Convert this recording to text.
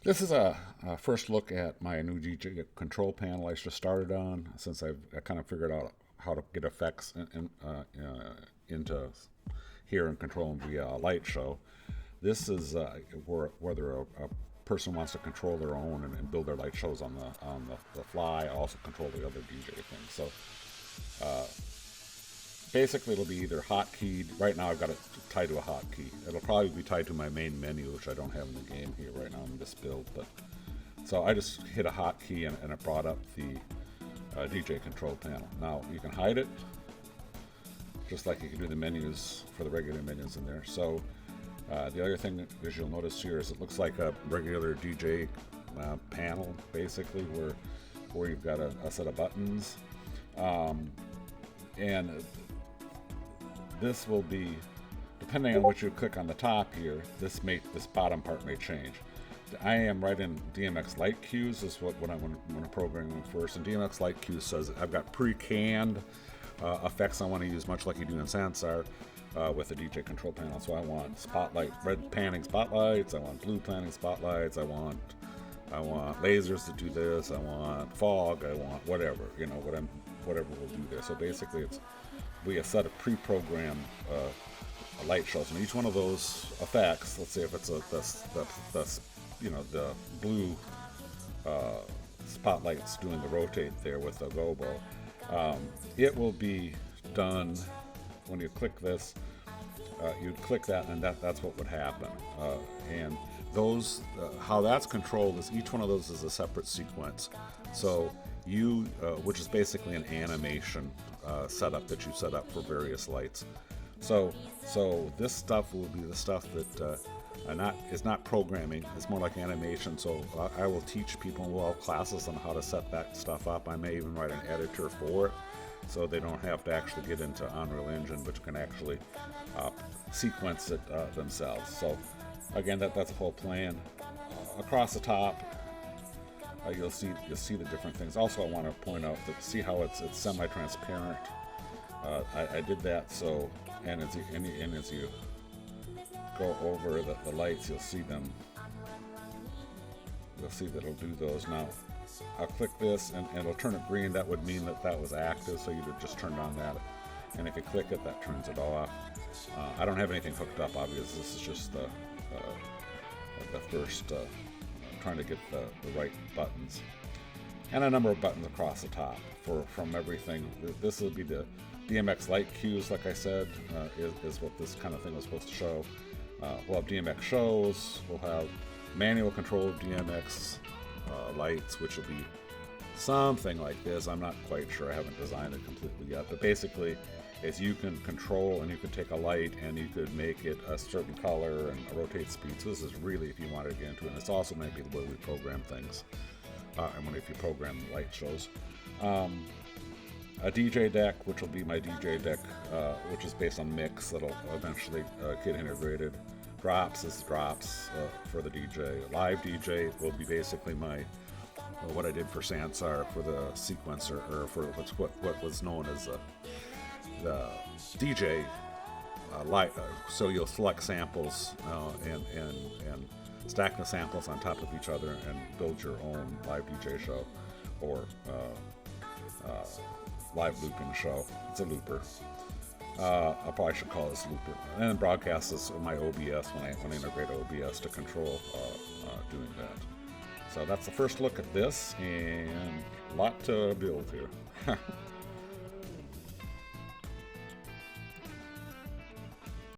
This is a first look at my new DJ control panel I just started on since I kind of figured out how to get effects into here and control them via a light show. This is whether a person wants to control their own and build their light shows on the fly, also control the other DJ things. So basically it'll be either hotkeyed. Right now I've got it tied to a hotkey. It'll probably be tied to my main menu, which I don't have in the game here right now in this build. But so I just hit a hotkey and it brought up the DJ control panel. Now you can hide it, just like you can do the menus for the regular menus in there. So the other thing that you'll notice here is it looks like a regular DJ panel, basically, where you've got a set of buttons. And this will be, depending on what you click on the top here, this bottom part may change. I am right in DMX Light Cues is what I want to program first. And DMX Light Cues says I've got pre-canned effects I want to use, much like you do in Sansar with the DJ control panel. So I want red panning spotlights. I want blue panning spotlights. I want lasers to do this. I want fog. I want whatever, whatever we'll do there. So basically, we have set a pre-programmed light shows, and each one of those effects. Let's say if it's the blue spotlights doing the rotate there with the gobo, it will be done when you click this. You'd click that, and that's what would happen. And those, how that's controlled is each one of those is a separate sequence. So which is basically an animation setup that you set up for various lights. So this stuff will be the stuff that is not programming. It's more like animation. So I will teach people who have classes on how to set that stuff up. I may even write an editor for it, so they don't have to actually get into Unreal Engine, but you can actually sequence it themselves. So again, that's the whole plan. Across the top, you'll see the different things. Also, I want to point out that see how it's semi-transparent. I did that so, and as you go over the lights, you'll see them. You'll see that it'll do those. Now, I'll click this and it'll turn it green. That would mean that was active, so you'd have just turned on that. And if you click it, that turns it off. I don't have anything hooked up, obviously. This is just the first, trying to get the right buttons. And a number of buttons across the top from everything. This will be the DMX Light Cues, like I said, is what this kind of thing was supposed to show. We'll have DMX shows. We'll have manual control of DMX lights, which will be something like this. I'm not quite sure. I haven't designed it completely yet. But basically, is you can control and you can take a light and you could make it a certain color and rotate speed. So this is really if you wanted to get into it. And it's also going to be the way we program things. And if you program light shows. A DJ deck, which will be my DJ deck, which is based on mix that'll eventually get integrated. Drops for the DJ. Live DJ will be basically what I did for Sansar for the sequencer, or for what was known as the DJ light. So you'll select samples and stack the samples on top of each other and build your own live DJ show or live looping show. It's a looper. I probably should call this looper. And then broadcast this in my OBS when I integrate OBS to control doing that. So that's the first look at this, and a lot to build here.